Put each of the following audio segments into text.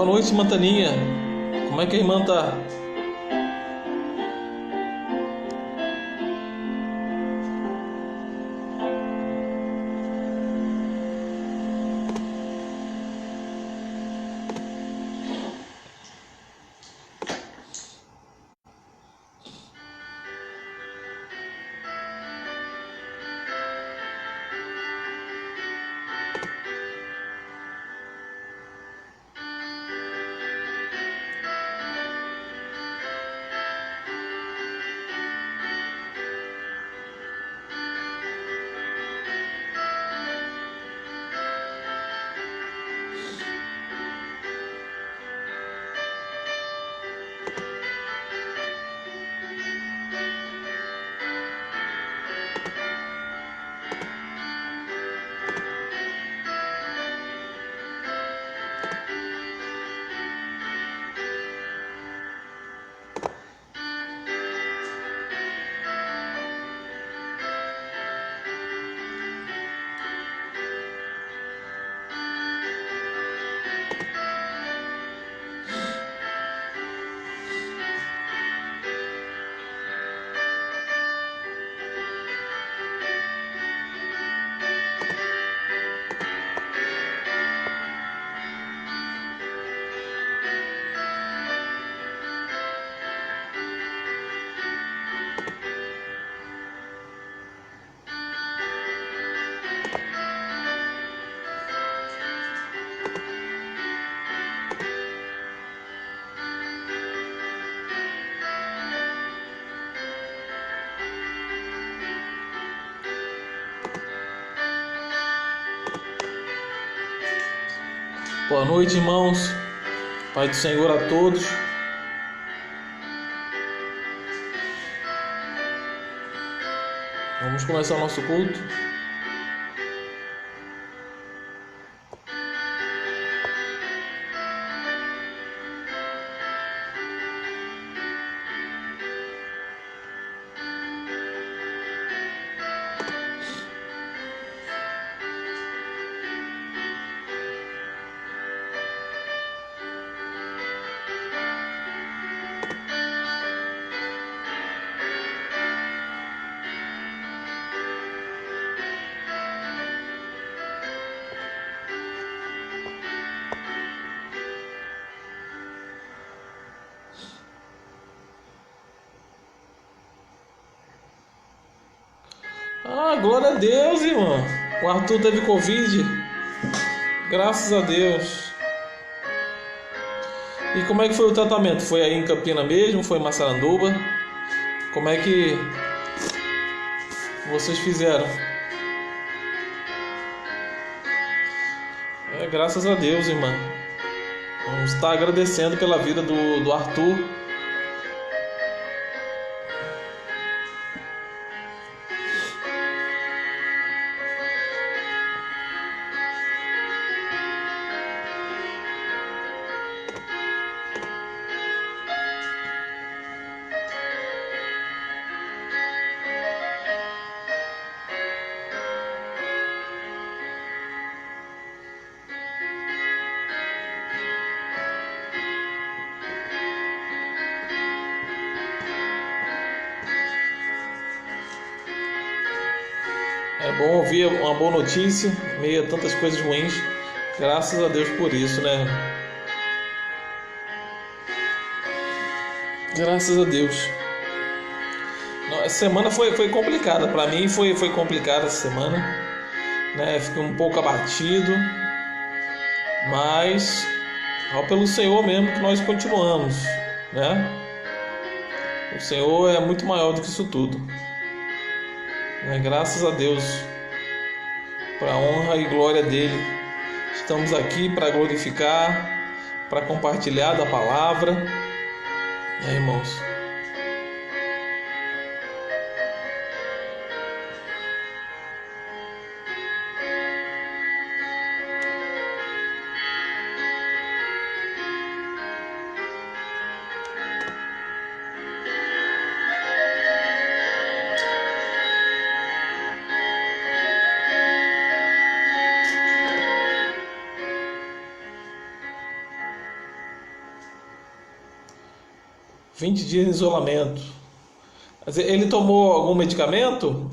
Boa noite, Mantaninha. Como é que a irmã tá? Boa noite, irmãos. Pai do Senhor a todos. Vamos começar o nosso culto. Glória a Deus, irmão. O Arthur teve Covid. Graças a Deus. E como é que foi o tratamento? Foi aí em Campina mesmo? Foi em Massaranduba? Como é que vocês fizeram? Graças a Deus, irmã. Vamos estar agradecendo pela vida do Arthur. É bom ouvir uma boa notícia, meio a tantas coisas ruins. Graças a Deus por isso, né? Graças a Deus. Essa semana foi complicada. Para mim foi complicada essa semana, né? Fiquei um pouco abatido, mas ó, pelo Senhor mesmo que nós continuamos, né? O Senhor é muito maior do que isso tudo, né? Graças a Deus, para a honra e glória dele, estamos aqui para glorificar, para compartilhar da palavra, né, irmãos? 20 dias em isolamento. Mas ele tomou algum medicamento?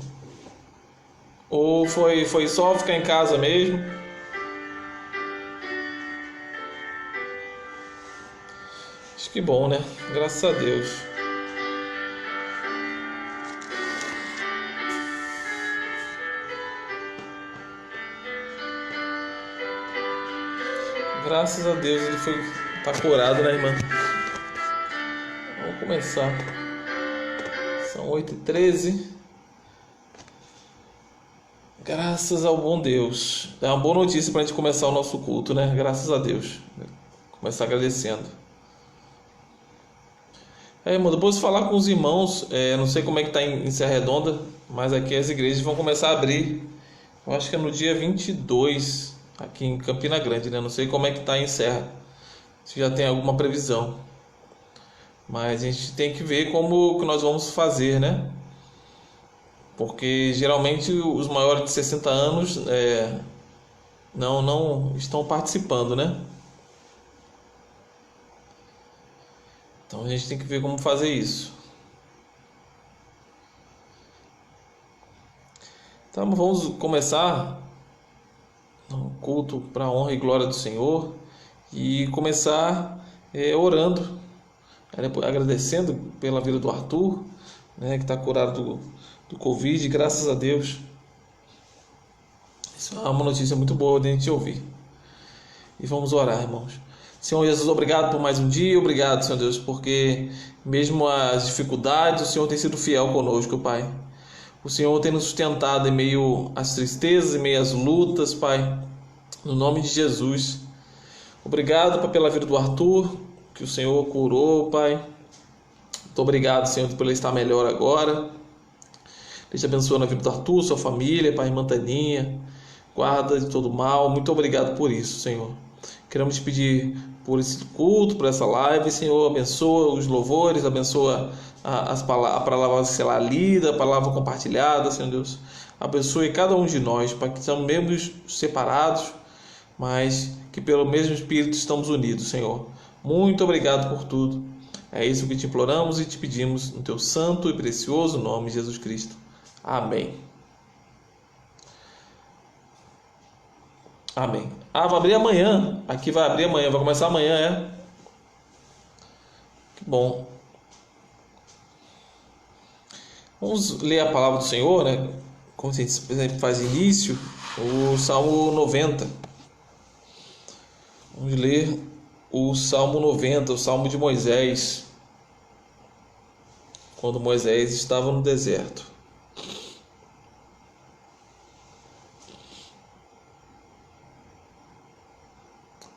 Ou foi só ficar em casa mesmo? Acho que bom, né? Graças a Deus. Graças a Deus ele tá curado, né, irmã? Vamos começar. São 8h13. Graças ao bom Deus. É uma boa notícia para a gente começar o nosso culto, né? Graças a Deus. Começar agradecendo. Irmão, depois de falar com os irmãos, não sei como é que está em Serra Redonda, mas aqui as igrejas vão começar a abrir. Eu acho que é no dia 22, aqui em Campina Grande, né? Não sei como é que está em Serra, se já tem alguma previsão. Mas a gente tem que ver como que nós vamos fazer, né? Porque geralmente os maiores de 60 anos não estão participando, né? Então a gente tem que ver como fazer isso. Então vamos começar o culto para a honra e glória do Senhor e começar orando, agradecendo pela vida do Arthur, né, que está curado do Covid, graças a Deus. Isso é uma notícia muito boa de a gente ouvir. E vamos orar, irmãos. Senhor Jesus, obrigado por mais um dia, obrigado, Senhor Deus, porque mesmo as dificuldades, o Senhor tem sido fiel conosco, Pai. O Senhor tem nos sustentado em meio às tristezas, em meio às lutas, Pai, no nome de Jesus. Obrigado, Pai, pela vida do Arthur, que o Senhor curou, Pai. Muito obrigado, Senhor, por ele estar melhor agora. Deus te abençoe na vida do Arthur, sua família, Pai, irmã Taninha. Guarda de todo mal. Muito obrigado por isso, Senhor. Queremos te pedir por esse culto, por essa live, Senhor, abençoa os louvores, abençoa a palavra, sei lá, lida, a palavra compartilhada, Senhor Deus. Abençoe cada um de nós, para que estamos mesmo separados, mas que pelo mesmo Espírito estamos unidos, Senhor. Muito obrigado por tudo. É isso que te imploramos e te pedimos no teu santo e precioso nome, Jesus Cristo. Amém. Amém. Vai abrir amanhã. Aqui vai abrir amanhã. Vai começar amanhã, Que bom. Vamos ler a palavra do Senhor, né? Como a gente sempre faz início, o Salmo 90. Vamos ler o Salmo 90, o Salmo de Moisés, quando Moisés estava no deserto.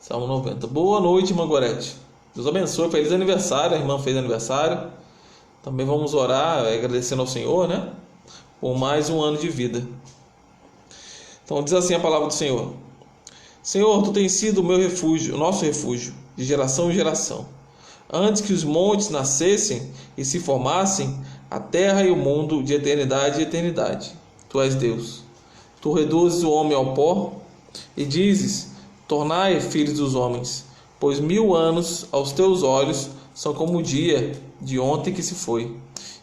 Salmo 90. Boa noite, irmã Gorete. Deus abençoe. Feliz aniversário. A irmã fez aniversário. Também vamos orar, agradecendo ao Senhor, né? Por mais um ano de vida. Então diz assim a palavra do Senhor. Senhor, tu tens sido o meu refúgio, o nosso refúgio, de geração em geração. Antes que os montes nascessem e se formassem, a terra e o mundo de eternidade em eternidade. Tu és Deus. Tu reduzes o homem ao pó e dizes: tornai filhos dos homens, pois 1000 anos aos teus olhos são como o dia de ontem que se foi,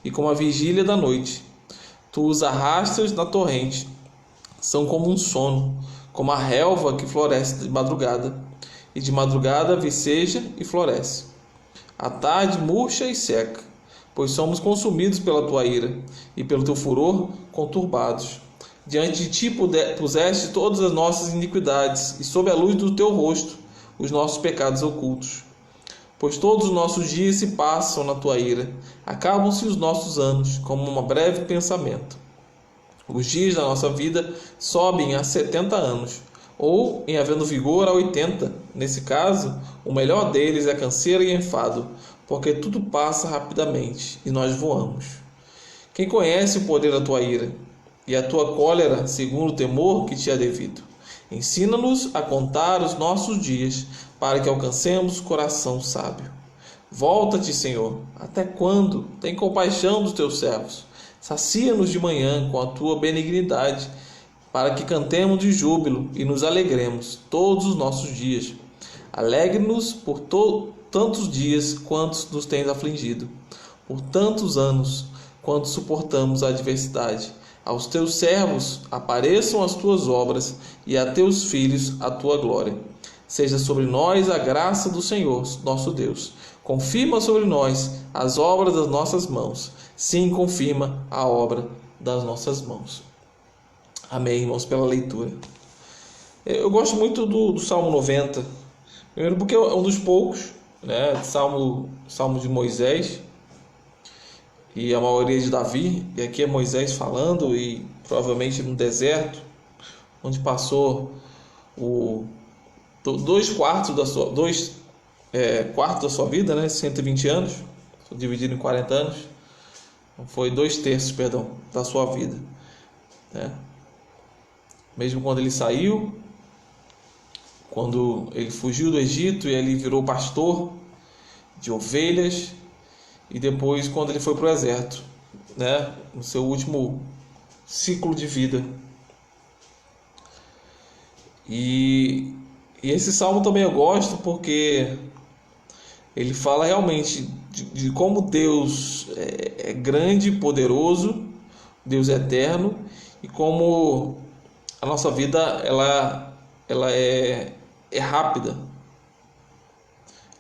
e como a vigília da noite. Tu os arrastas na torrente, são como um sono, como a relva que floresce de madrugada, e de madrugada viceja e floresce. À tarde murcha e seca, pois somos consumidos pela tua ira, e pelo teu furor conturbados. Diante de ti puseste todas as nossas iniquidades, e sob a luz do teu rosto os nossos pecados ocultos. Pois todos os nossos dias se passam na tua ira, acabam-se os nossos anos, como um breve pensamento. Os dias da nossa vida sobem a 70 anos, ou, em havendo vigor, a 80. Nesse caso, o melhor deles é canseira e enfado, porque tudo passa rapidamente, e nós voamos. Quem conhece o poder da tua ira, e a tua cólera, segundo o temor que te é devido? Ensina-nos a contar os nossos dias, para que alcancemos coração sábio. Volta-te, Senhor, até quando? Tem compaixão dos teus servos. Sacia-nos de manhã com a tua benignidade, para que cantemos de júbilo e nos alegremos todos os nossos dias. Alegre-nos por tantos dias quantos nos tens afligido, por tantos anos quanto suportamos a adversidade. Aos teus servos apareçam as tuas obras, e a teus filhos a tua glória. Seja sobre nós a graça do Senhor, nosso Deus. Confirma sobre nós as obras das nossas mãos. Sim, confirma a obra das nossas mãos. Amém, irmãos, pela leitura. Eu gosto muito do Salmo 90. Primeiro porque é um dos poucos, né, Salmo de Moisés, e a maioria de Davi. E aqui é Moisés falando, e provavelmente no deserto, onde passou quartos da sua vida, né, 120 anos, dividido em 40 anos. Foi 2/3, perdão, da sua vida, né? Mesmo quando ele saiu, quando ele fugiu do Egito e ele virou pastor de ovelhas, e depois quando ele foi para o exército, né, no seu último ciclo de vida. E esse salmo também eu gosto porque ele fala realmente de como Deus é grande e poderoso, Deus é eterno, e como a nossa vida ela é rápida,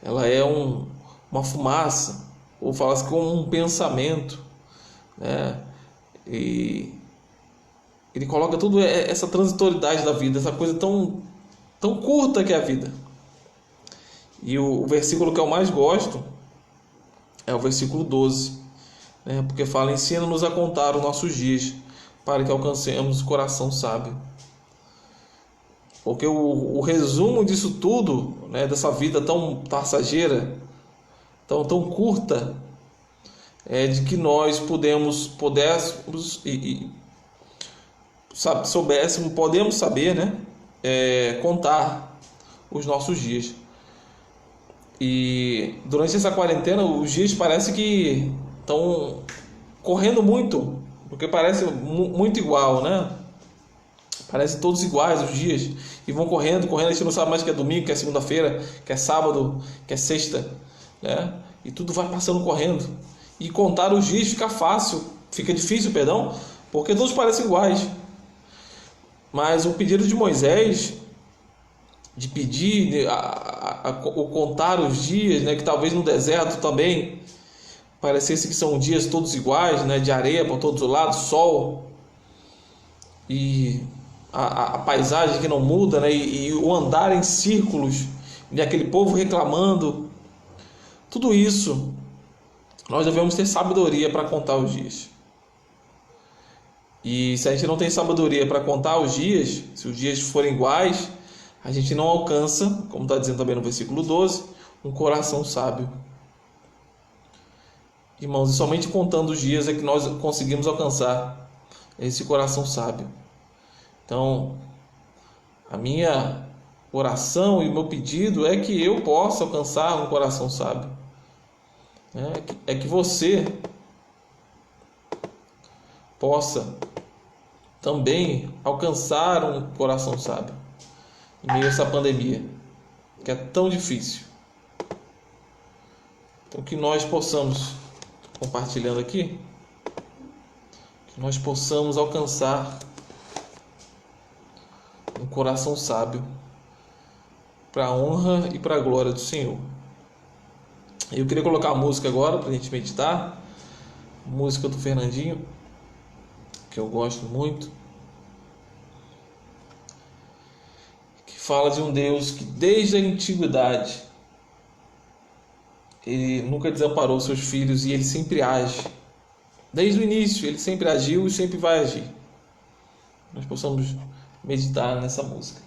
ela é uma fumaça, ou fala-se como um pensamento, né? E ele coloca tudo essa transitoriedade da vida, essa coisa tão curta que é a vida. E o versículo que eu mais gosto é o versículo 12, né? Porque fala: ensina-nos a contar os nossos dias, para que alcancemos o coração sábio. Porque o resumo disso tudo, né, dessa vida tão passageira, tão curta, é de que nós pudéssemos podemos saber, né, contar os nossos dias. E durante essa quarentena os dias parece que estão correndo muito, porque parece muito igual, né? Parece todos iguais os dias, e vão correndo, a gente não sabe mais que é domingo, que é segunda-feira, que é sábado, que é sexta, né? E tudo vai passando correndo. E contar os dias fica difícil, perdão, porque todos parecem iguais. Mas o pedido de Moisés, de pedir o contar os dias, né, que talvez no deserto também parecesse que são dias todos iguais, né, de areia para todos os lados, sol, e a paisagem que não muda, né, e o andar em círculos, e aquele povo reclamando. Tudo isso nós devemos ter sabedoria para contar os dias. E se a gente não tem sabedoria para contar os dias, se os dias forem iguais, a gente não alcança, como está dizendo também no versículo 12, um coração sábio. Irmãos, e somente contando os dias é que nós conseguimos alcançar esse coração sábio. Então, a minha oração e o meu pedido é que eu possa alcançar um coração sábio. É que você possa também alcançar um coração sábio em meio a essa pandemia, que é tão difícil. Então, que nós possamos, compartilhando aqui, que nós possamos alcançar um coração sábio para a honra e para a glória do Senhor. Eu queria colocar a música agora para a gente meditar, música do Fernandinho, que eu gosto muito, que fala de um Deus que desde a antiguidade ele nunca desamparou seus filhos, e ele sempre age. Desde o início ele sempre agiu e sempre vai agir. Nós possamos meditar nessa música.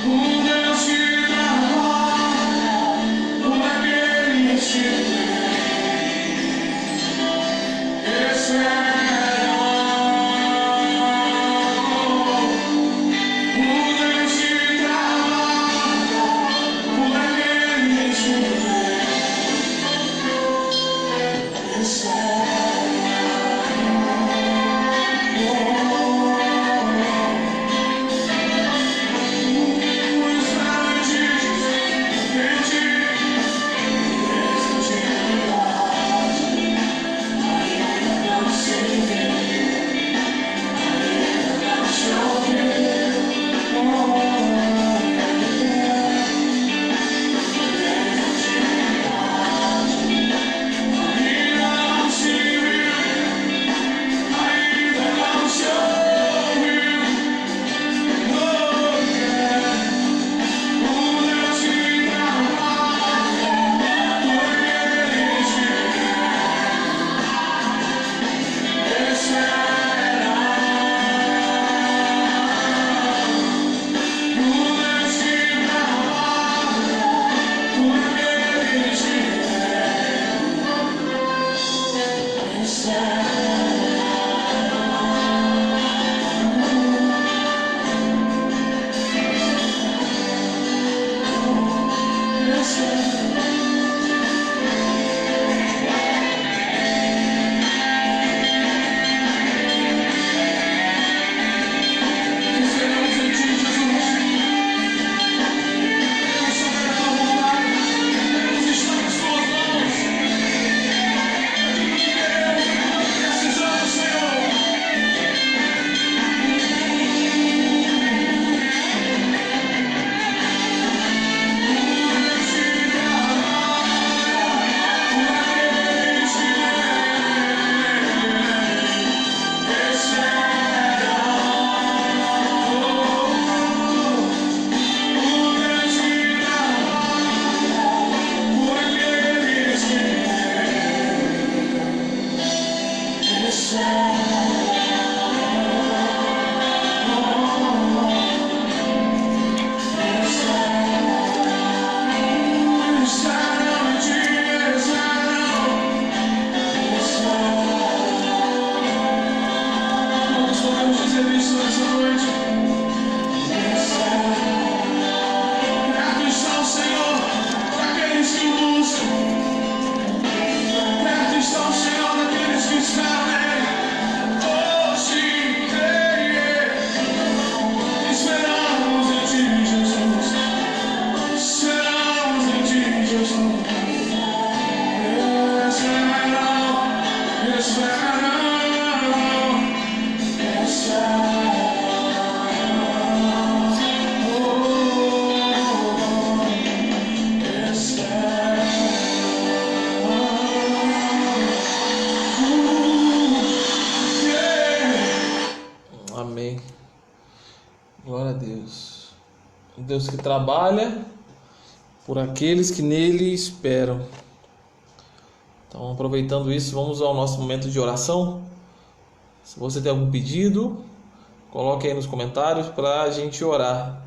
Um Deus que Amém. Glória a Deus. Um Deus que trabalha por aqueles que nele esperam. Então, aproveitando isso, vamos ao nosso momento de oração. Se você tem algum pedido, coloque aí nos comentários para a gente orar.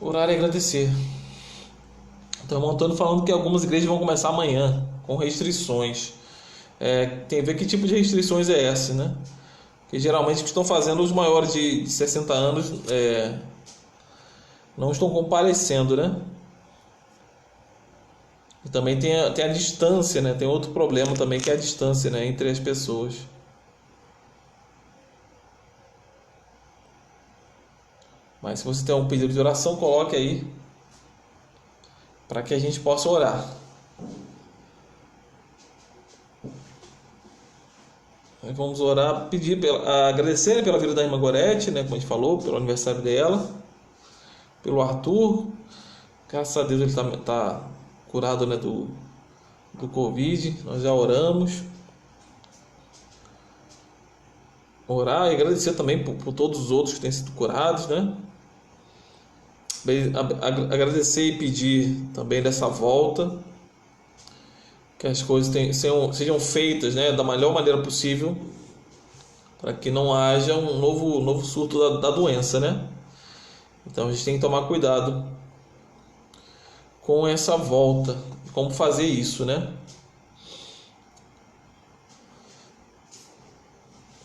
Orar e agradecer. Então, irmão Antônio falando que algumas igrejas vão começar amanhã com restrições. Tem a ver que tipo de restrições é essa, né? Porque geralmente o que estão fazendo os maiores de 60 anos não estão comparecendo, né? E também tem a distância, né? Tem outro problema também, que é a distância, né, entre as pessoas. Mas se você tem um pedido de oração, coloque aí para que a gente possa orar. Vamos orar, agradecer pela vida da irmã Gorete, né, como a gente falou, pelo aniversário dela, pelo Arthur. Graças a Deus ele está curado, né, do Covid. Nós já oramos. Orar e agradecer também por todos os outros que têm sido curados, né? Agradecer e pedir também dessa volta, que as coisas sejam feitas, né, da melhor maneira possível, para que não haja um novo surto da doença, né? Então a gente tem que tomar cuidado com essa volta, como fazer isso, né?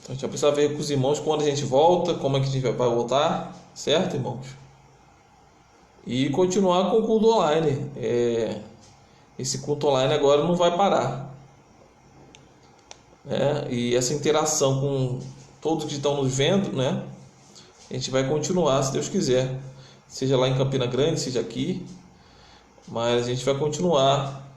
Então a gente vai precisar ver com os irmãos quando a gente volta, como é que a gente vai voltar, certo, irmãos? E continuar com o culto online. Esse culto online agora não vai parar, né? E essa interação com todos que estão nos vendo, né? A gente vai continuar, se Deus quiser, seja lá em Campina Grande, seja aqui, mas a gente vai continuar,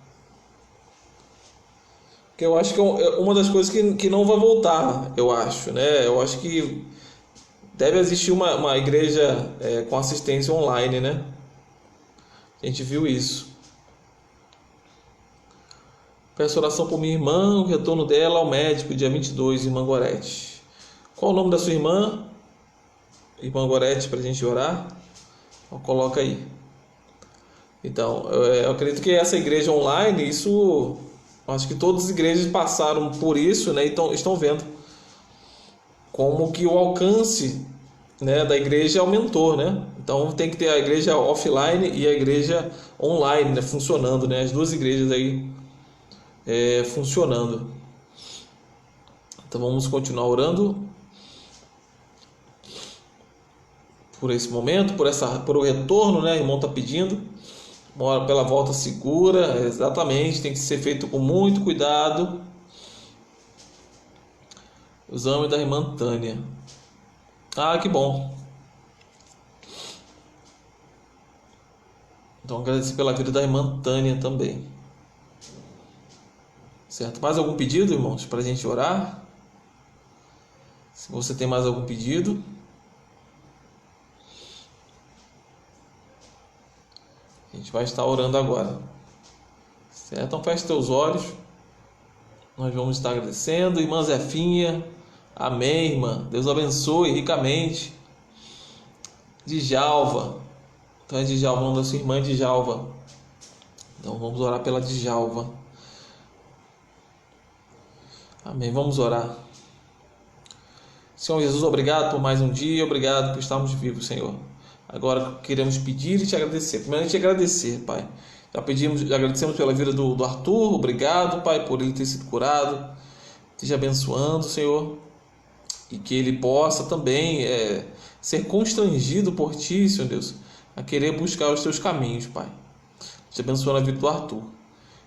porque eu acho que é uma das coisas que não vai voltar, eu acho, né? Eu acho que deve existir uma igreja com assistência online, né? A gente viu isso. Peço oração por minha irmã, o retorno dela ao médico, dia 22, irmã Gorete. Qual o nome da sua irmã? Irmã Gorete, para a gente orar? Então, coloca aí. Então, eu acredito que essa igreja online, isso, acho que todas as igrejas passaram por isso, né? Então, estão vendo como que o alcance, né, da igreja aumentou, né? Então tem que ter a igreja offline e a igreja online, né, funcionando, né? As duas igrejas aí funcionando. Então vamos continuar orando por esse momento, por o retorno, né? O irmão está pedindo pela volta segura, exatamente, tem que ser feito com muito cuidado. Os exame da irmã Tânia. Ah, que bom. Então agradecer pela vida da irmã Tânia também. Certo? Mais algum pedido, irmãos, para a gente orar? Se você tem mais algum pedido, a gente vai estar orando agora. Certo? Então feche teus olhos. Nós vamos estar agradecendo. Irmã Zefinha, amém, irmã. Deus abençoe ricamente. Djalva. Então é Djalva, o nome da sua irmã é Djalva. Então vamos orar pela Djalva. Amém. Vamos orar. Senhor Jesus, obrigado por mais um dia, obrigado por estarmos vivos, Senhor. Agora queremos pedir e te agradecer. Primeiro, te agradecer, Pai. Já agradecemos pela vida do Arthur, obrigado, Pai, por ele ter sido curado. Esteja abençoando, Senhor, e que ele possa também ser constrangido por Ti, Senhor Deus, a querer buscar os Teus caminhos, Pai. Te abençoando a vida do Arthur.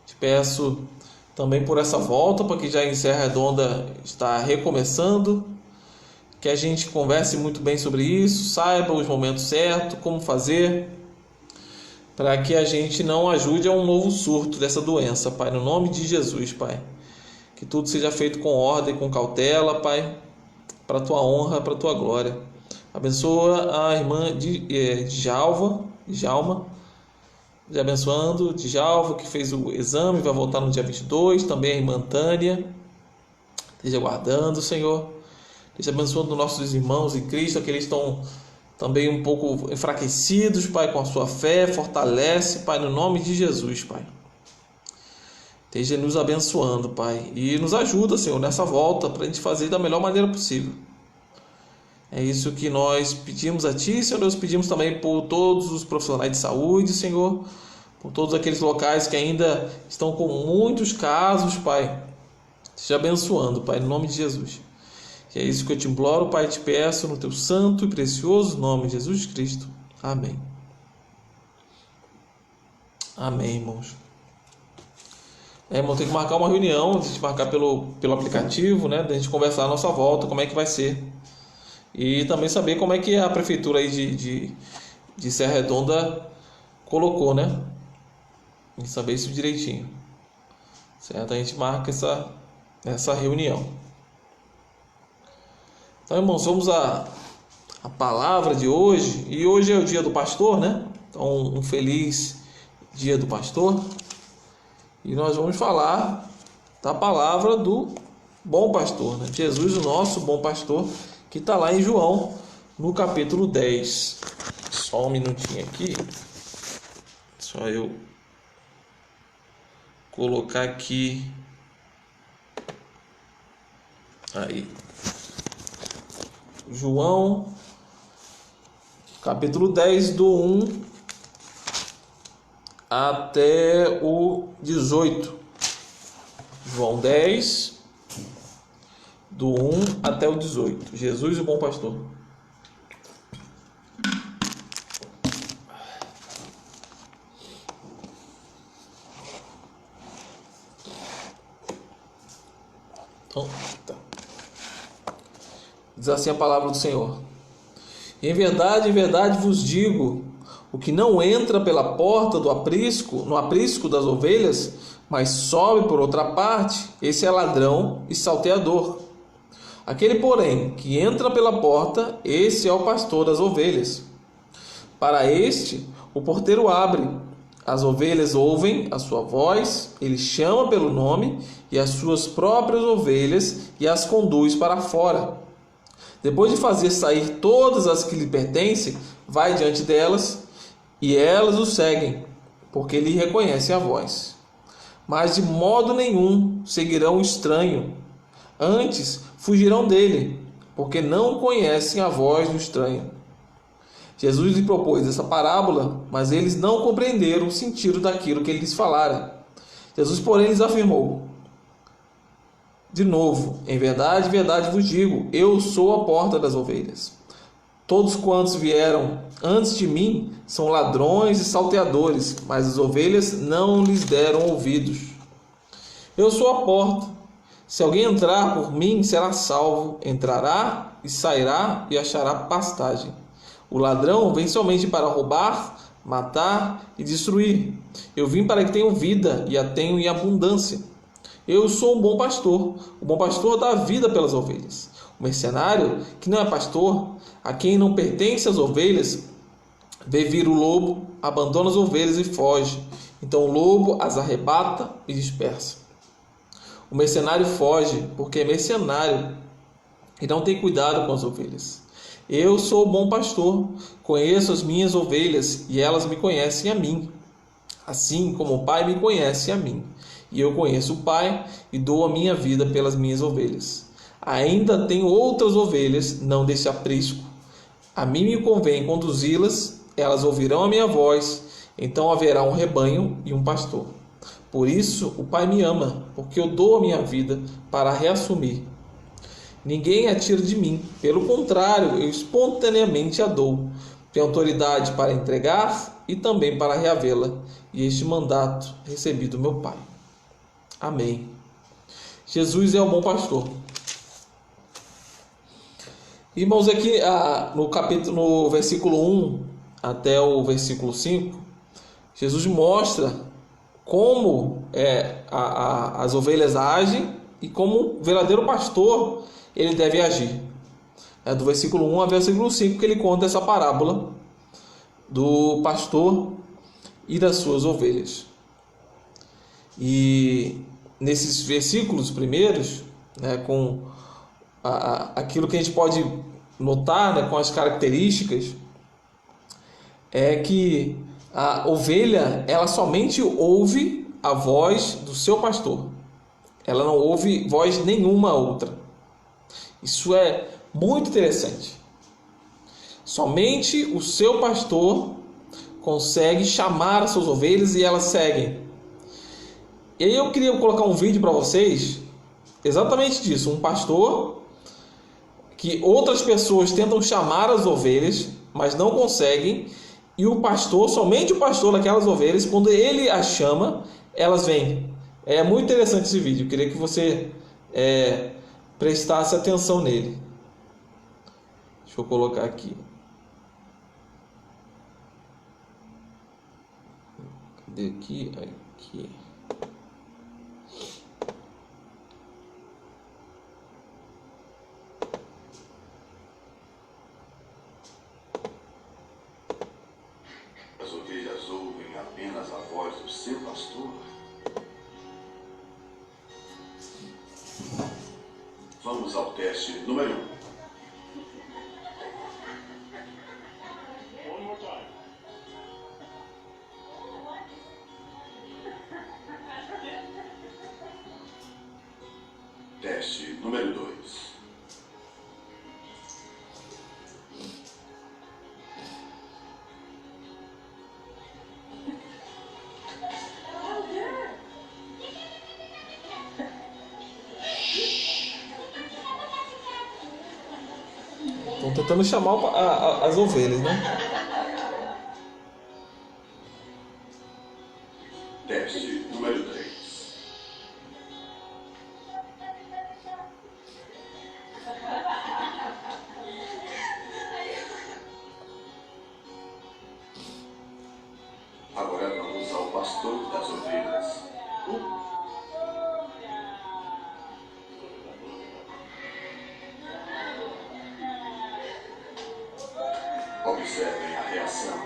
Te peço também por essa volta, para que já em Serra Redonda está recomeçando, que a gente converse muito bem sobre isso, saiba os momentos certos, como fazer, para que a gente não ajude a um novo surto dessa doença, Pai, no nome de Jesus, Pai. Que tudo seja feito com ordem, com cautela, Pai, para a Tua honra, para a Tua glória. Abençoa a irmã Djalma, já abençoando Djalma, que fez o exame, vai voltar no dia 22, também a irmã Tânia, esteja guardando, Senhor. Esteja abençoando nossos irmãos em Cristo, aqueles que estão também um pouco enfraquecidos, Pai, com a sua fé, fortalece, Pai, no nome de Jesus, Pai. Esteja nos abençoando, Pai, e nos ajuda, Senhor, nessa volta, para a gente fazer da melhor maneira possível. É isso que nós pedimos a Ti, Senhor Deus, pedimos também por todos os profissionais de saúde, Senhor, por todos aqueles locais que ainda estão com muitos casos, Pai. Esteja abençoando, Pai, no nome de Jesus. E é isso que eu te imploro, Pai, te peço no Teu santo e precioso nome, Jesus Cristo. Amém. Amém, irmãos. Irmão, tem que marcar uma reunião, a gente marcar pelo aplicativo, né? Da gente conversar a nossa volta, como é que vai ser. E também saber como é que a prefeitura aí de Serra Redonda colocou, né? E saber isso direitinho. Certo? A gente marca essa reunião. Então, irmãos, vamos à palavra de hoje. E hoje é o dia do pastor, né? Então, um feliz dia do pastor. E nós vamos falar da palavra do bom pastor, né? Jesus, o nosso bom pastor, que está lá em João, no capítulo 10. Só um minutinho aqui. Só eu colocar aqui. Aí. João, capítulo 10, do 1 até o 18. João 10, do 1 até o 18. Jesus, o bom pastor. Então, tá. Diz assim a palavra do Senhor: em verdade vos digo, o que não entra pela porta no aprisco das ovelhas, mas sobe por outra parte, esse é ladrão e salteador. Aquele, porém, que entra pela porta, esse é o pastor das ovelhas. Para este, o porteiro abre. As ovelhas ouvem a sua voz, ele chama pelo nome e as suas próprias ovelhas e as conduz para fora. Depois de fazer sair todas as que lhe pertencem, vai diante delas, e elas o seguem, porque lhe reconhecem a voz. Mas de modo nenhum seguirão o estranho, antes fugirão dele, porque não conhecem a voz do estranho. Jesus lhe propôs essa parábola, mas eles não compreenderam o sentido daquilo que ele lhes falara. Jesus, porém, lhes afirmou de novo: em verdade vos digo, eu sou a porta das ovelhas. Todos quantos vieram antes de mim são ladrões e salteadores, mas as ovelhas não lhes deram ouvidos. Eu sou a porta. Se alguém entrar por mim, será salvo. Entrará e sairá e achará pastagem. O ladrão vem somente para roubar, matar e destruir. Eu vim para que tenham vida e a tenham em abundância. Eu sou um bom pastor. O bom pastor dá vida pelas ovelhas. O mercenário, que não é pastor, a quem não pertence as ovelhas, vê vir o lobo, abandona as ovelhas e foge. Então o lobo as arrebata e dispersa. O mercenário foge porque é mercenário e não tem cuidado com as ovelhas. Eu sou o bom pastor, conheço as minhas ovelhas e elas me conhecem a mim, assim como o Pai me conhece a mim. E eu conheço o Pai e dou a minha vida pelas minhas ovelhas. Ainda tenho outras ovelhas, não desse aprisco. A mim me convém conduzi-las, elas ouvirão a minha voz, então haverá um rebanho e um pastor. Por isso o Pai me ama, porque eu dou a minha vida para reassumir. Ninguém a tira de mim, pelo contrário, eu espontaneamente a dou. Tenho autoridade para entregar e também para reavê-la, e este mandato recebi do meu Pai. Amém. Jesus é o bom pastor. Irmãos, aqui no versículo 1 até o versículo 5, Jesus mostra como as ovelhas agem e como o verdadeiro pastor ele deve agir. É do versículo 1 ao versículo 5 que ele conta essa parábola do pastor e das suas ovelhas. E nesses versículos primeiros, com aquilo que a gente pode notar, com as características, é que a ovelha ela somente ouve a voz do seu pastor. Ela não ouve voz nenhuma outra. Isso é muito interessante. Somente o seu pastor consegue chamar as suas ovelhas e elas seguem. E aí eu queria colocar um vídeo para vocês exatamente disso. Um pastor que outras pessoas tentam chamar as ovelhas, mas não conseguem. E o pastor, somente o pastor daquelas ovelhas, quando ele as chama, elas vêm. É muito interessante esse vídeo. Eu queria que você prestasse atenção nele. Deixa eu colocar aqui. Cadê aqui? Aqui. As ovelhas ouvem apenas a voz do seu pastor. Vamos ao teste número 1. Teste número 2. Estão tentando chamar as ovelhas, né? Teste número 3. Agora vamos ao pastor das ovelhas. Observem a reação.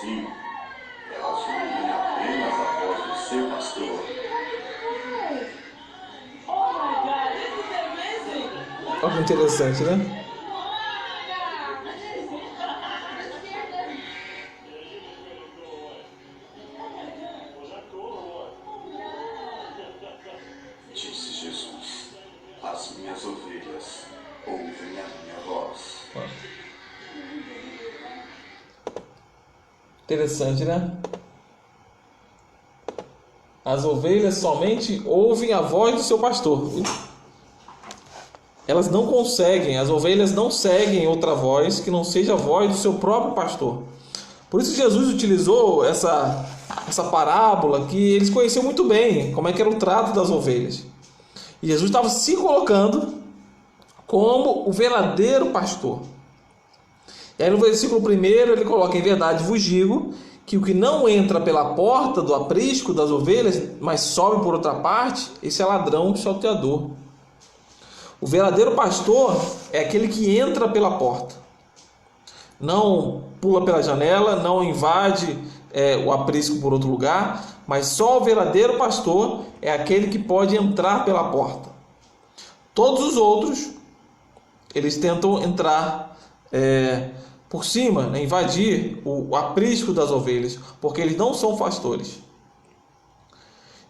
Sim, elas ouvem apenas a voz do seu pastor. Olha que interessante, né? Disse Jesus: as minhas ovelhas ouvem a minha voz. Interessante, né? As ovelhas somente ouvem a voz do seu pastor. Elas não conseguem, as ovelhas não seguem outra voz que não seja a voz do seu próprio pastor. Por isso Jesus utilizou essa parábola que eles conheciam muito bem, como é que era o trato das ovelhas. E Jesus estava se colocando como o verdadeiro pastor. E aí no versículo 1 ele coloca: em verdade vos digo que o que não entra pela porta do aprisco das ovelhas, mas sobe por outra parte, esse é ladrão e salteador. O verdadeiro pastor é aquele que entra pela porta. Não pula pela janela, não invade o aprisco por outro lugar, mas só o verdadeiro pastor é aquele que pode entrar pela porta. Todos os outros eles tentam entrar por cima, né, invadir o aprisco das ovelhas, porque eles não são pastores.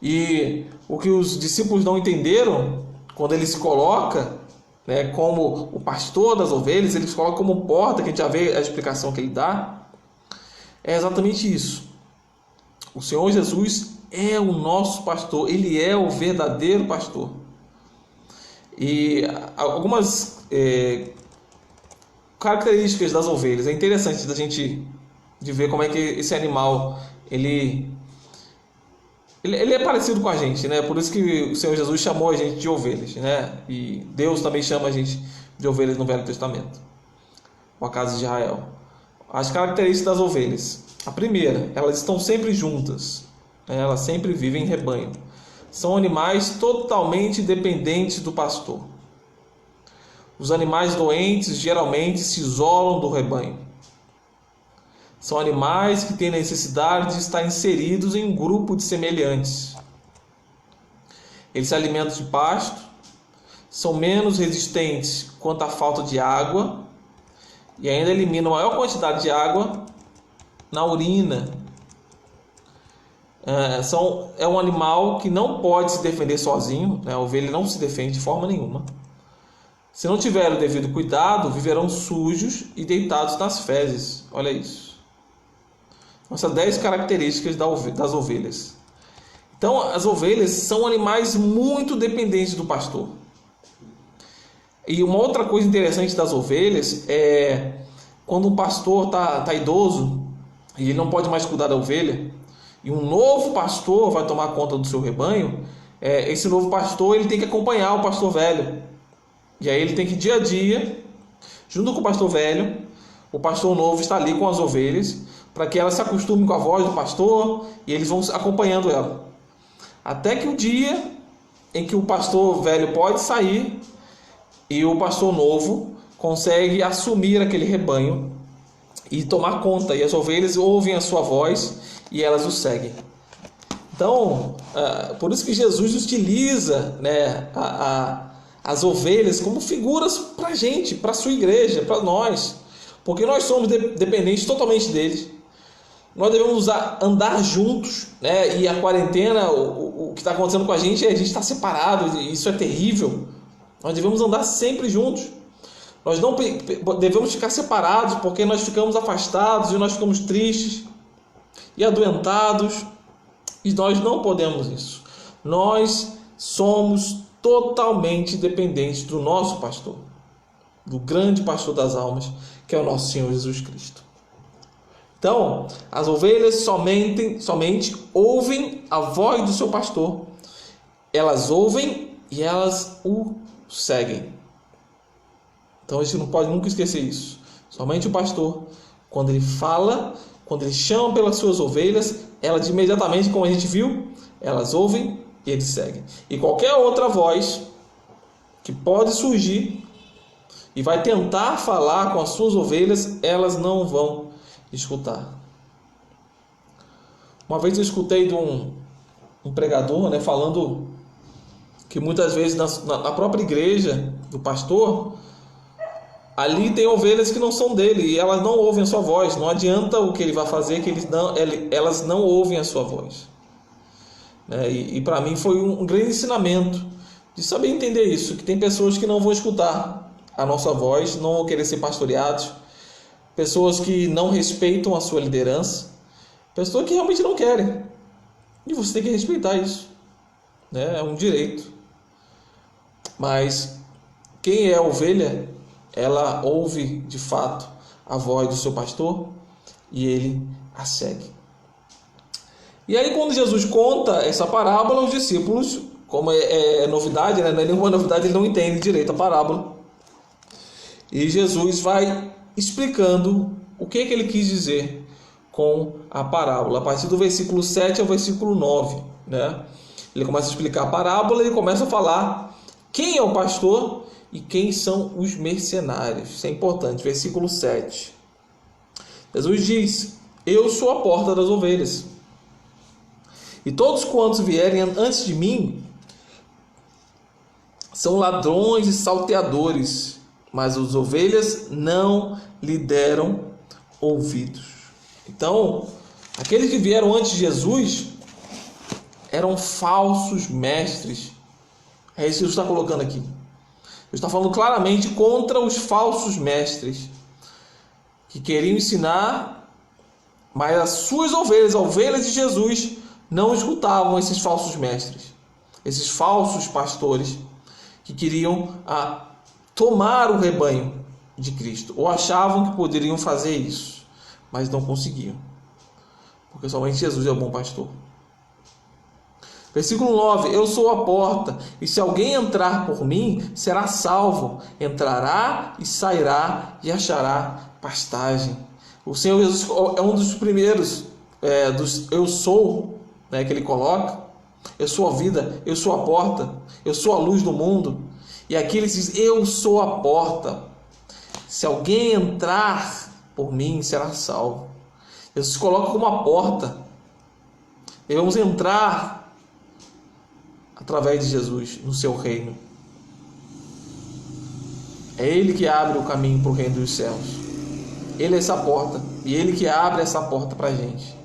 E o que os discípulos não entenderam, quando ele se coloca, né, como o pastor das ovelhas, ele se coloca como porta, que a gente já vê a explicação que ele dá, é exatamente isso. O Senhor Jesus é o nosso pastor, ele é o verdadeiro pastor. E algumas características das ovelhas, é interessante da gente de ver como é que esse animal ele é parecido com a gente, né? Por isso que o Senhor Jesus chamou a gente de ovelhas, né? E Deus também chama a gente de ovelhas no Velho Testamento, com a casa de Israel. As características das ovelhas: a primeira, elas estão sempre juntas, né? Elas sempre vivem em rebanho. São animais totalmente dependentes do pastor. Os animais doentes geralmente se isolam do rebanho. São animais que têm necessidade de estar inseridos em um grupo de semelhantes. Eles se alimentam de pasto, são menos resistentes quanto à falta de água e ainda eliminam a maior quantidade de água na urina. É um animal que não pode se defender sozinho, né? A ovelha não se defende de forma nenhuma. Se não tiver o devido cuidado, viverão sujos e deitados nas fezes. Olha isso. Essas 10 características das ovelhas. Então, as ovelhas são animais muito dependentes do pastor. E uma outra coisa interessante das ovelhas é quando um pastor está idoso e ele não pode mais cuidar da ovelha, e um novo pastor vai tomar conta do seu rebanho, esse novo pastor ele tem que acompanhar o pastor velho. E aí ele tem que dia a dia, junto com o pastor velho, o pastor novo está ali com as ovelhas, para que elas se acostumem com a voz do pastor e eles vão acompanhando ela. Até que o dia em que o pastor velho pode sair e o pastor novo consegue assumir aquele rebanho e tomar conta. E as ovelhas ouvem a sua voz e elas o seguem. Então, por isso que Jesus utiliza, né, as ovelhas como figuras para a gente, para a sua igreja, para nós. Porque nós somos dependentes totalmente deles. Nós devemos andar juntos, né? E a quarentena, o que está acontecendo com a gente é a gente estar separado, e isso é terrível. Nós devemos andar sempre juntos. Nós não devemos ficar separados, porque nós ficamos afastados e nós ficamos tristes e adoentados. E nós não podemos isso. Nós somos totalmente dependentes do nosso pastor, do grande pastor das almas, que é o nosso Senhor Jesus Cristo. Então, as ovelhas somente ouvem a voz do seu pastor. Elas ouvem e elas o seguem. Então, a gente não pode nunca esquecer isso. Somente o pastor, quando ele fala, quando ele chama pelas suas ovelhas, elas imediatamente, como a gente viu, elas ouvem e eles seguem. E qualquer outra voz que pode surgir e vai tentar falar com as suas ovelhas, elas não vão escutar. Uma vez eu escutei de um pregador, né, falando que muitas vezes na própria igreja do pastor, ali tem ovelhas que não são dele e elas não ouvem a sua voz. Não adianta o que ele vai fazer, que elas não ouvem a sua voz. E para mim foi um grande ensinamento de saber entender isso, que tem pessoas que não vão escutar a nossa voz, não vão querer ser pastoreados, pessoas que não respeitam a sua liderança, pessoas que realmente não querem, e você tem que respeitar isso, né? É um direito. Mas quem é a ovelha, ela ouve de fato a voz do seu pastor e ele a segue. E aí, quando Jesus conta essa parábola, os discípulos, como é novidade, né? Não é nenhuma novidade, ele não entende direito a parábola. E Jesus vai explicando o que ele quis dizer com a parábola, a partir do versículo 7 ao versículo 9, né? Ele começa a explicar a parábola e começa a falar quem é o pastor e quem são os mercenários. Isso é importante. Versículo 7. Jesus diz: eu sou a porta das ovelhas. E todos quantos vierem antes de mim são ladrões e salteadores, mas as ovelhas não lhe deram ouvidos. Então, aqueles que vieram antes de Jesus eram falsos mestres. É isso que Jesus está colocando aqui. Ele está falando claramente contra os falsos mestres que queriam ensinar, mas as suas ovelhas, as ovelhas de Jesus, não escutavam esses falsos mestres, esses falsos pastores que queriam tomar o rebanho de Cristo, ou achavam que poderiam fazer isso, mas não conseguiam, porque somente Jesus é o bom pastor. Versículo 9: eu sou a porta, e se alguém entrar por mim, será salvo, entrará e sairá e achará pastagem. O Senhor Jesus é um dos primeiros dos eu sou, né, que ele coloca. Eu sou a vida, eu sou a porta, eu sou a luz do mundo. E aqui ele diz: eu sou a porta, se alguém entrar por mim, será salvo. Jesus se coloca como a porta. Devemos entrar através de Jesus no seu reino. É Ele que abre o caminho para o reino dos céus. Ele é essa porta, e Ele que abre essa porta para a gente.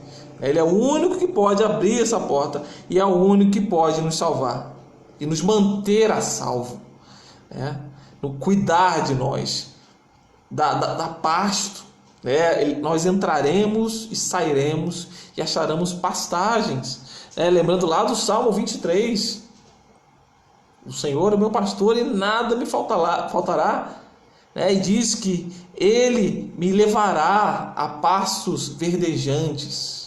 Ele é o único que pode abrir essa porta, e é o único que pode nos salvar e nos manter a salvo, né? No cuidar de nós, da pasto, né? Nós entraremos e sairemos e acharemos pastagens, né? Lembrando lá do Salmo 23, o Senhor é meu pastor e nada me faltará, né? E diz que Ele me levará a pastos verdejantes.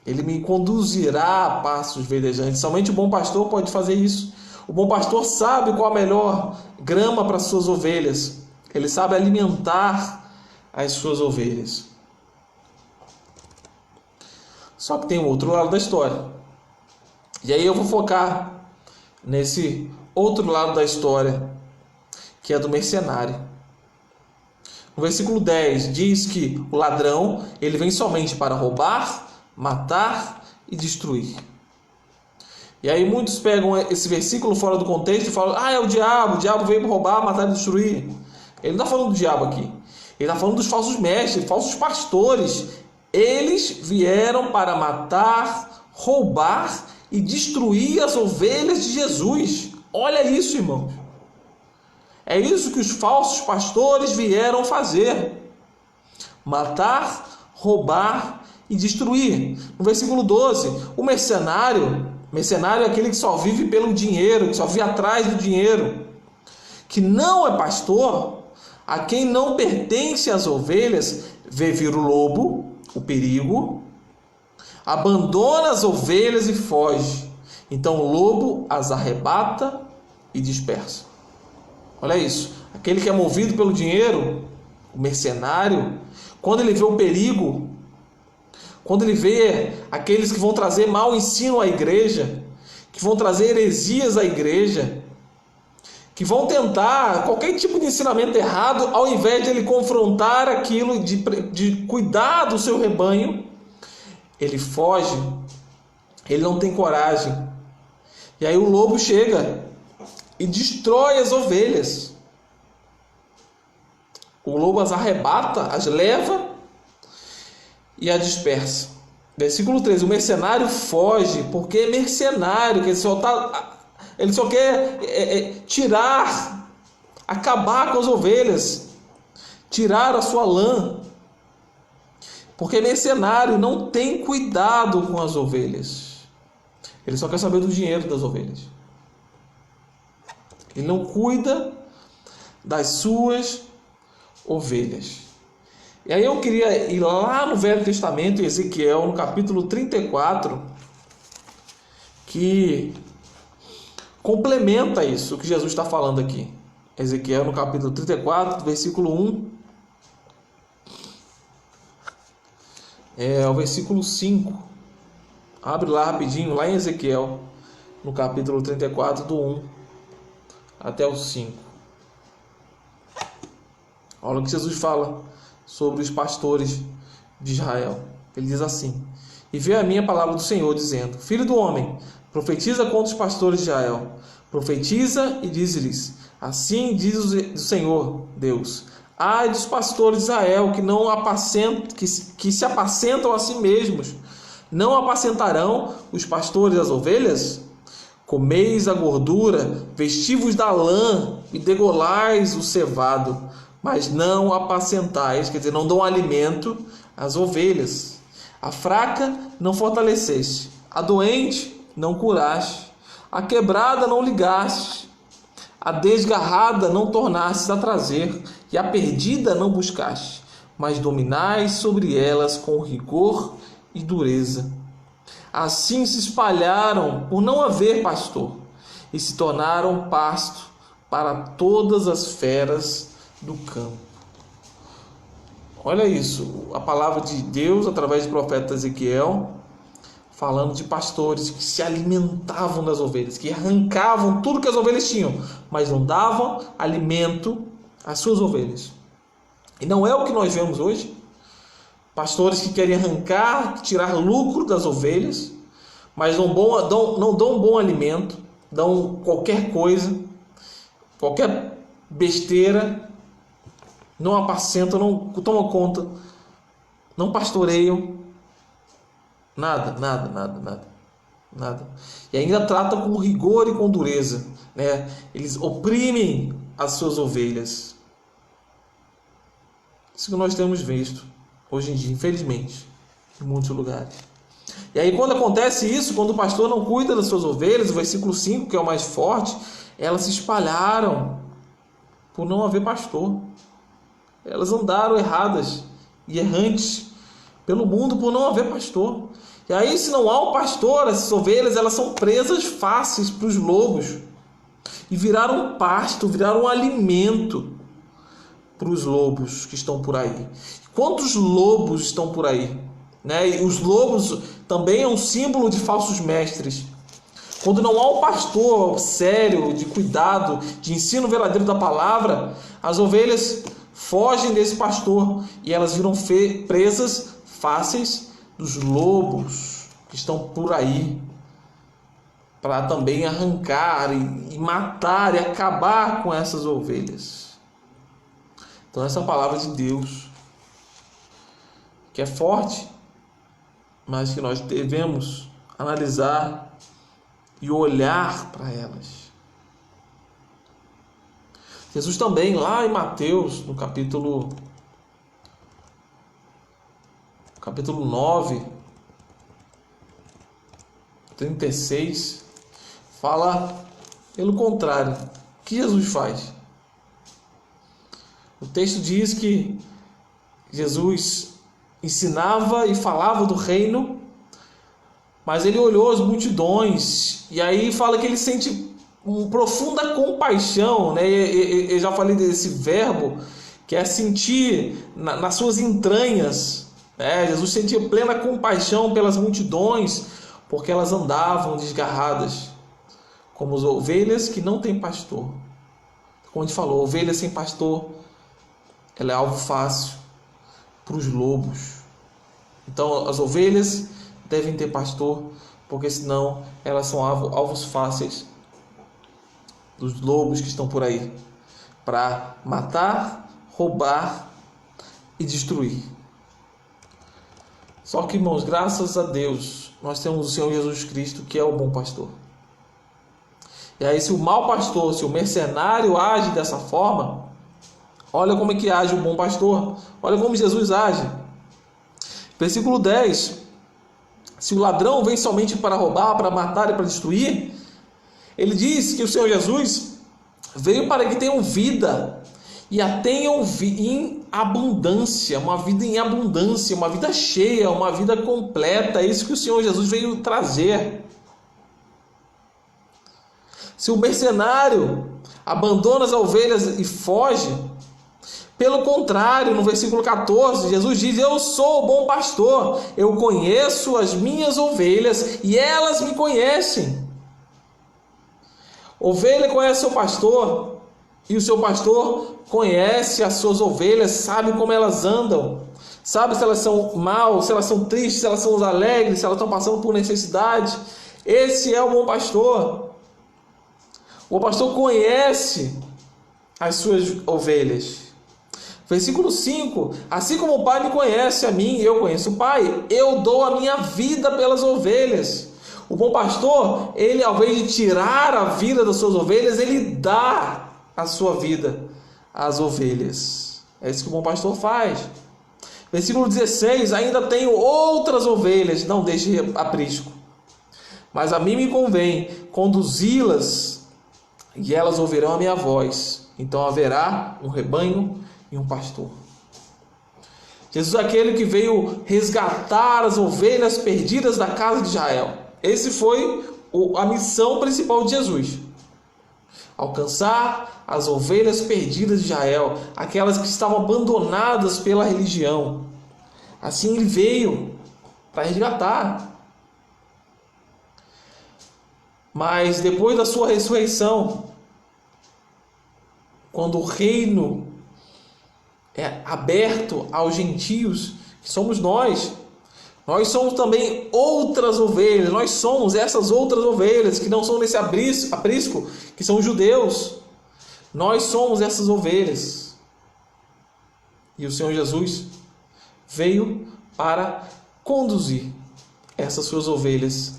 Ele me conduzirá a pastos verdejantes. Somente o bom pastor pode fazer isso. O bom pastor sabe qual a melhor grama para as suas ovelhas. Ele sabe alimentar as suas ovelhas. Só que tem um outro lado da história. E aí eu vou focar nesse outro lado da história, que é do mercenário. No versículo 10 diz que o ladrão, ele vem somente para roubar, matar e destruir. E aí muitos pegam esse versículo fora do contexto e falam: é o diabo veio para roubar, matar e destruir. Ele não está falando do diabo aqui. Ele está falando dos falsos mestres, falsos pastores. Eles vieram para matar, roubar e destruir as ovelhas de Jesus. Olha isso, irmãos. É isso que os falsos pastores vieram fazer: matar, roubar e destruir. No versículo 12, o mercenário é aquele que só vive pelo dinheiro, que só vive atrás do dinheiro, que não é pastor, a quem não pertence as ovelhas, vê vir o lobo, o perigo, abandona as ovelhas e foge. Então o lobo as arrebata e dispersa. Olha isso. Aquele que é movido pelo dinheiro, o mercenário, quando ele vê o perigo, quando ele vê aqueles que vão trazer mau ensino à igreja, que vão trazer heresias à igreja, que vão tentar qualquer tipo de ensinamento errado, ao invés de ele confrontar aquilo, de cuidar do seu rebanho, ele foge, ele não tem coragem. E aí o lobo chega e destrói as ovelhas. O lobo as arrebata, as leva e a dispersa. Versículo 13: o mercenário foge, porque é mercenário, que ele só quer tirar, acabar com as ovelhas, tirar a sua lã, porque é mercenário, não tem cuidado com as ovelhas. Ele só quer saber do dinheiro das ovelhas. Ele não cuida das suas ovelhas. E aí eu queria ir lá no Velho Testamento, em Ezequiel, no capítulo 34, que complementa isso, o que Jesus está falando aqui. Ezequiel, no capítulo 34, versículo 1, o versículo 5. Abre lá rapidinho, lá em Ezequiel, no capítulo 34, do 1 até o 5. Olha o que Jesus fala sobre os pastores de Israel. Ele diz assim: e veio a minha palavra do Senhor, dizendo: filho do homem, profetiza contra os pastores de Israel. Profetiza e diz-lhes: Assim diz o Senhor Deus: ai dos pastores de Israel que não apacentam, que se apacentam a si mesmos. Não apacentarão os pastores as ovelhas? Comeis a gordura, vestivos da lã e degolais o cevado, mas não apacentais, quer dizer, não dão alimento às ovelhas. A fraca não fortaleceste, a doente não curaste, a quebrada não ligaste, a desgarrada não tornastes a trazer, e a perdida não buscaste, mas dominais sobre elas com rigor e dureza. Assim se espalharam por não haver pastor, e se tornaram pasto para todas as feras do campo. Olha isso, a palavra de Deus através do profeta Ezequiel, falando de pastores que se alimentavam das ovelhas, que arrancavam tudo que as ovelhas tinham, mas não davam alimento às suas ovelhas. E não é o que nós vemos hoje. Pastores que querem arrancar, tirar lucro das ovelhas, mas não dão um bom alimento, dão qualquer coisa, qualquer besteira, não apacentam, não tomam conta, não pastoreiam, nada. E ainda tratam com rigor e com dureza, né? Eles oprimem as suas ovelhas. Isso que nós temos visto hoje em dia, infelizmente, em muitos lugares. E aí quando acontece isso, quando o pastor não cuida das suas ovelhas, o versículo 5, que é o mais forte, elas se espalharam por não haver pastor. Elas andaram erradas e errantes pelo mundo por não haver pastor. E aí, se não há um pastor, essas ovelhas elas são presas fáceis para os lobos e viraram pasto, viraram um alimento para os lobos que estão por aí. Quantos lobos estão por aí? Né? E os lobos também é um símbolo de falsos mestres. Quando não há um pastor sério, de cuidado, de ensino verdadeiro da palavra, as ovelhas fogem desse pastor e elas viram presas fáceis dos lobos que estão por aí, para também arrancar e matar e acabar com essas ovelhas. Então essa palavra de Deus, que é forte, mas que nós devemos analisar e olhar para elas. Jesus também, lá em Mateus, no capítulo 9, 36, fala pelo contrário. O que Jesus faz? O texto diz que Jesus ensinava e falava do reino, mas ele olhou as multidões, e aí fala que ele sente uma profunda compaixão, né? Eu já falei desse verbo, que é sentir nas suas entranhas, né? Jesus sentia plena compaixão pelas multidões, porque elas andavam desgarradas, como as ovelhas que não têm pastor. Como a gente falou, ovelha sem pastor, ela é alvo fácil para os lobos. Então as ovelhas devem ter pastor, porque senão elas são alvos fáceis dos lobos que estão por aí, para matar, roubar e destruir. Só que, irmãos, graças a Deus, nós temos o Senhor Jesus Cristo, que é o bom pastor. E aí, se o mau pastor, se o mercenário age dessa forma, olha como é que age o bom pastor. Olha como Jesus age. Versículo 10. Se o ladrão vem somente para roubar, para matar e para destruir, ele diz que o Senhor Jesus veio para que tenham vida e a tenham em abundância, uma vida em abundância, uma vida cheia, uma vida completa. É isso que o Senhor Jesus veio trazer. Se o mercenário abandona as ovelhas e foge, pelo contrário, no versículo 14, Jesus diz: eu sou o bom pastor, eu conheço as minhas ovelhas e elas me conhecem. Ovelha conhece seu pastor e o seu pastor conhece as suas ovelhas, sabe como elas andam, sabe se elas são mal, se elas são tristes, se elas são alegres, se elas estão passando por necessidade. Esse é o bom pastor. O pastor conhece as suas ovelhas. Versículo 5: assim como o Pai me conhece a mim, eu conheço o Pai, eu dou a minha vida pelas ovelhas. O bom pastor, ele, ao invés de tirar a vida das suas ovelhas, ele dá a sua vida às ovelhas. É isso que o bom pastor faz. Versículo 16: ainda tenho outras ovelhas, não deixe aprisco, mas a mim me convém conduzi-las, e elas ouvirão a minha voz. Então haverá um rebanho e um pastor. Jesus é aquele que veio resgatar as ovelhas perdidas da casa de Israel. Esse foi a missão principal de Jesus: alcançar as ovelhas perdidas de Israel, aquelas que estavam abandonadas pela religião. Assim ele veio para resgatar. Mas depois da sua ressurreição, quando o reino é aberto aos gentios, que somos nós somos também outras ovelhas. Nós somos essas outras ovelhas que não são nesse aprisco, que são os judeus. Nós somos essas ovelhas. E o Senhor Jesus veio para conduzir essas suas ovelhas,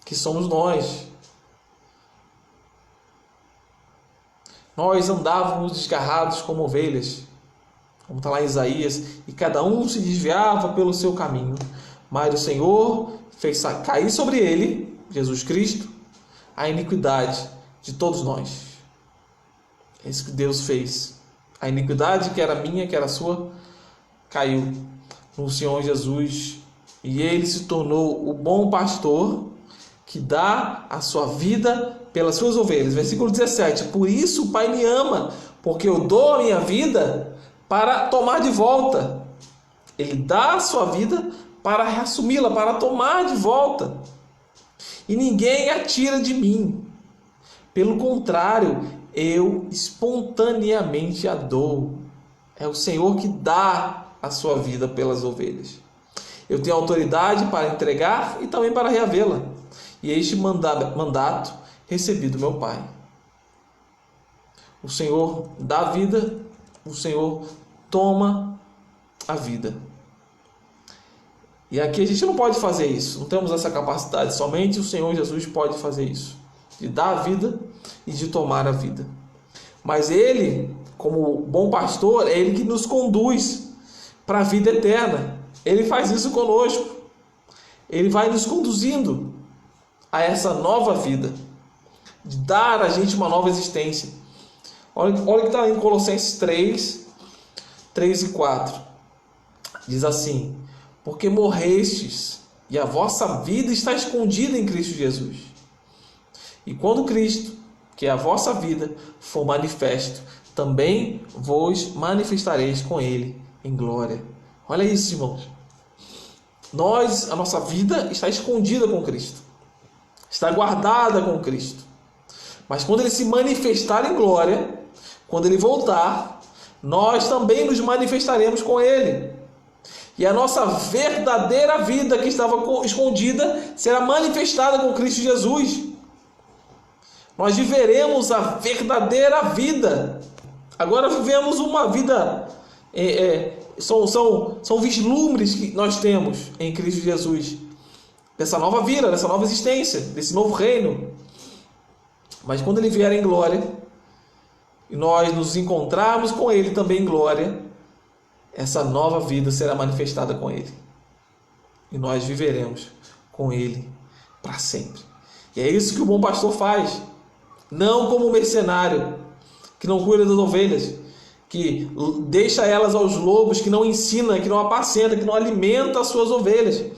que somos nós. Nós andávamos desgarrados como ovelhas, como está lá em Isaías, e cada um se desviava pelo seu caminho. Mas o Senhor fez cair sobre ele, Jesus Cristo, a iniquidade de todos nós. É isso que Deus fez. A iniquidade que era minha, que era sua, caiu no Senhor Jesus. E ele se tornou o bom pastor que dá a sua vida pelas suas ovelhas. Versículo 17: por isso o Pai me ama, porque eu dou a minha vida para tomar de volta. Ele dá a sua vida para reassumi-la, para tomar de volta. E ninguém a tira de mim. Pelo contrário, eu espontaneamente a dou. É o Senhor que dá a sua vida pelas ovelhas. Eu tenho autoridade para entregar e também para reavê-la. E este mandato recebi do meu Pai. O Senhor dá a vida, o Senhor toma a vida. E aqui a gente não pode fazer isso, não temos essa capacidade, somente o Senhor Jesus pode fazer isso, de dar a vida e de tomar a vida. Mas Ele, como bom pastor, é Ele que nos conduz para a vida eterna. Ele faz isso conosco. Ele vai nos conduzindo a essa nova vida, de dar a gente uma nova existência. Olha o que está em Colossenses 3 e 4. Diz assim: porque morrestes, e a vossa vida está escondida em Cristo Jesus. E quando Cristo, que é a vossa vida, for manifesto, também vos manifestareis com Ele em glória. Olha isso, irmãos. A nossa vida está escondida com Cristo, está guardada com Cristo. Mas quando Ele se manifestar em glória, quando Ele voltar, nós também nos manifestaremos com Ele. E a nossa verdadeira vida que estava escondida será manifestada com Cristo Jesus. Nós viveremos a verdadeira vida. Agora vivemos uma vida... São vislumbres que nós temos em Cristo Jesus, dessa nova vida, dessa nova existência, desse novo reino. Mas quando Ele vier em glória, e nós nos encontrarmos com Ele também em glória, essa nova vida será manifestada com Ele. E nós viveremos com Ele para sempre. E é isso que o bom pastor faz. Não como um mercenário que não cuida das ovelhas, que deixa elas aos lobos, que não ensina, que não apacenta, que não alimenta as suas ovelhas.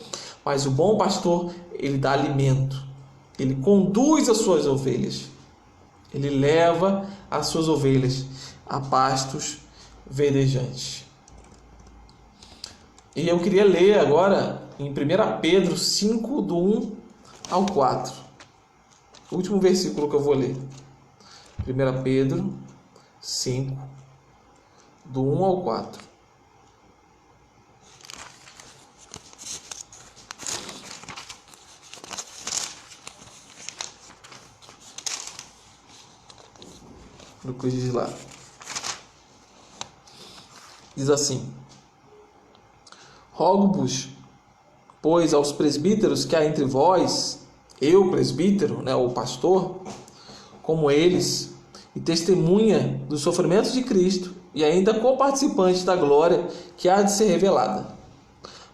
Mas o bom pastor, ele dá alimento. Ele conduz as suas ovelhas. Ele leva as suas ovelhas a pastos verdejantes. E eu queria ler agora em 1 Pedro 5, do 1 ao 4. O último versículo que eu vou ler. 1 Pedro 5, do 1 ao 4. Lucas diz lá: Diz assim: rogo-vos, pois, aos presbíteros que há entre vós, eu, presbítero, né, o pastor, como eles, e testemunha dos sofrimentos de Cristo, e ainda coparticipante da glória que há de ser revelada.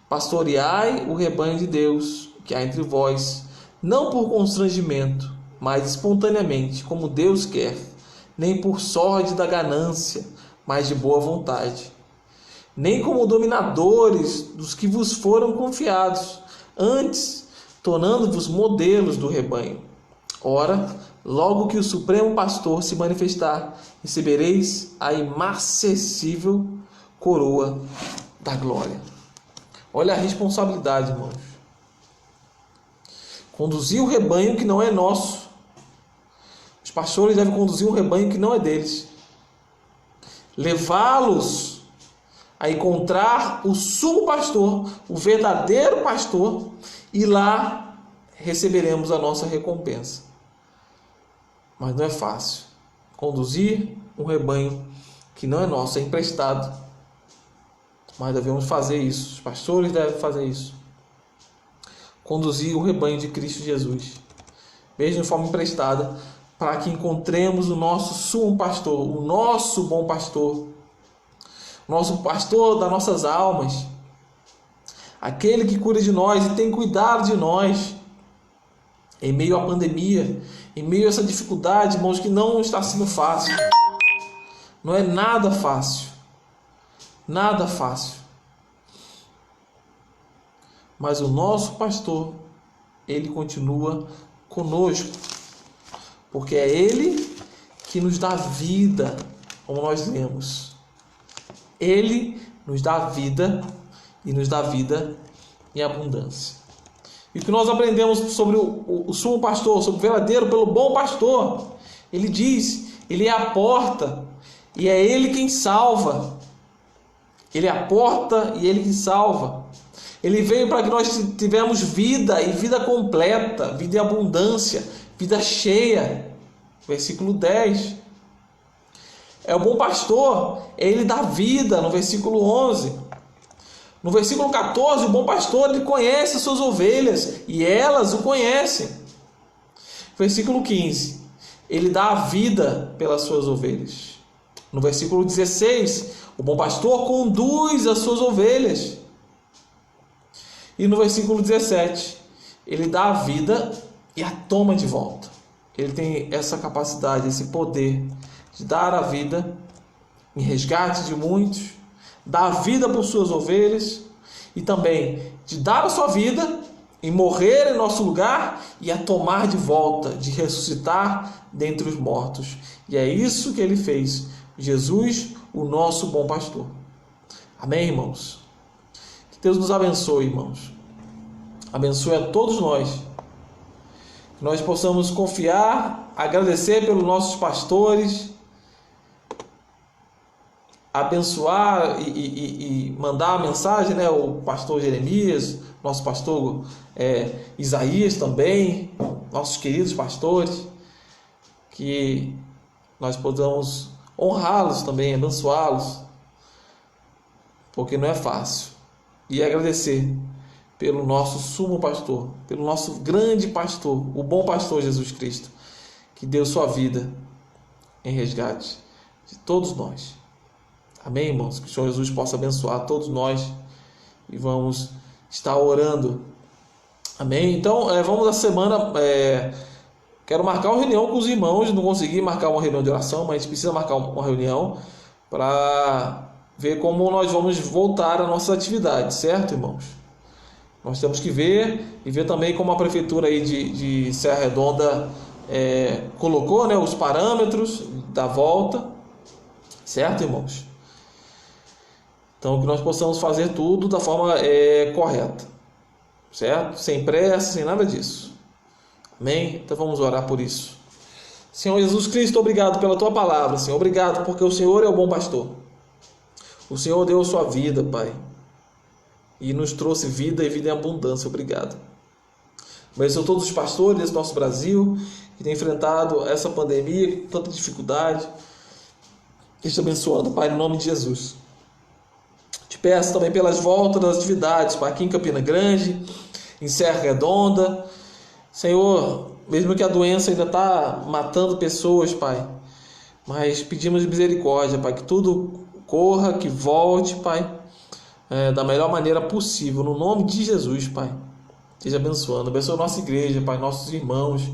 Pastoreai o rebanho de Deus que há entre vós, não por constrangimento, mas espontaneamente, como Deus quer, nem por sorte da ganância, mas de boa vontade. Nem como dominadores dos que vos foram confiados, antes tornando-vos modelos do rebanho. Ora, logo que o Supremo Pastor se manifestar, recebereis a imarcessível coroa da glória. Olha a responsabilidade, irmãos. Conduzir o rebanho que não é nosso. Os pastores devem conduzir um rebanho que não é deles. Levá-los a encontrar o sumo pastor, o verdadeiro pastor, e lá receberemos a nossa recompensa. Mas não é fácil conduzir um rebanho que não é nosso, é emprestado. Mas devemos fazer isso, os pastores devem fazer isso. Conduzir o rebanho de Cristo Jesus, mesmo de forma emprestada, para que encontremos o nosso sumo pastor, o nosso bom pastor, o nosso pastor das nossas almas, aquele que cuida de nós e tem cuidado de nós, em meio à pandemia, em meio a essa dificuldade, irmãos, que não está sendo fácil. Não é nada fácil. Nada fácil. Mas o nosso pastor, ele continua conosco. Porque é ele que nos dá vida, como nós lemos. Ele nos dá vida e nos dá vida em abundância. E o que nós aprendemos sobre o sumo pastor, sobre o verdadeiro pelo bom pastor, ele diz, ele é a porta e é ele quem salva. Ele é a porta e ele que salva. Ele veio para que nós tivermos vida e vida completa, vida em abundância, vida cheia. Versículo 10. É o bom pastor, ele dá vida, no versículo 11. No versículo 14, o bom pastor, ele conhece as suas ovelhas e elas o conhecem. Versículo 15, ele dá a vida pelas suas ovelhas. No versículo 16, o bom pastor conduz as suas ovelhas. E no versículo 17, ele dá a vida e a toma de volta. Ele tem essa capacidade, esse poder de dar a vida em resgate de muitos, dar a vida por suas ovelhas e também de dar a sua vida e morrer em nosso lugar e a tomar de volta, de ressuscitar dentre os mortos. E é isso que ele fez, Jesus, o nosso bom pastor. Amém, irmãos? Que Deus nos abençoe, irmãos. Abençoe a todos nós. Que nós possamos confiar, agradecer pelos nossos pastores, abençoar e mandar a mensagem, né? O pastor Jeremias, nosso pastor Isaías também, nossos queridos pastores, que nós possamos honrá-los também, abençoá-los, porque não é fácil. E agradecer pelo nosso sumo pastor, pelo nosso grande pastor, o bom pastor Jesus Cristo, que deu sua vida em resgate de todos nós. Amém, irmãos? Que o Senhor Jesus possa abençoar todos nós e vamos estar orando. Amém? Então, vamos na semana. Quero marcar uma reunião com os irmãos. Não consegui marcar uma reunião de oração, mas a gente precisa marcar uma reunião para ver como nós vamos voltar às nossas atividades, certo, irmãos? Nós temos que ver e ver também como a prefeitura aí de Serra Redonda colocou, né, os parâmetros da volta, certo, irmãos? Então, que nós possamos fazer tudo da forma correta, certo? Sem pressa, sem nada disso. Amém? Então vamos orar por isso. Senhor Jesus Cristo, obrigado pela Tua palavra, Senhor. Obrigado porque o Senhor é o bom pastor. O Senhor deu a sua vida, Pai, e nos trouxe vida e vida em abundância. Obrigado. Abençoe todos os pastores desse nosso Brasil que têm enfrentado essa pandemia com tanta dificuldade. Esteja abençoando, Pai, em nome de Jesus. peço também pelas voltas das atividades, Pai, aqui em Campina Grande, em Serra Redonda. Senhor, mesmo que a doença ainda está matando pessoas, Pai, mas pedimos misericórdia, Pai, que tudo corra, que volte, Pai, da melhor maneira possível, no nome de Jesus, Pai. Esteja abençoando, abençoa a nossa igreja, Pai, nossos irmãos,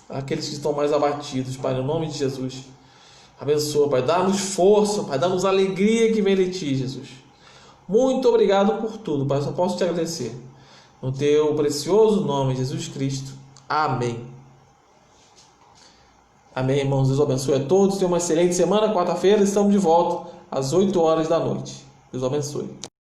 aqueles que estão mais abatidos, Pai, no nome de Jesus. Abençoa, Pai, dá-nos força, Pai, dá-nos alegria que vem de Ti, Jesus. Muito obrigado por tudo, Pai, só posso Te agradecer. No Teu precioso nome, Jesus Cristo. Amém. Amém, irmãos. Deus abençoe a todos. Tenham uma excelente semana. Quarta-feira estamos de volta às 8 horas da noite. Deus abençoe.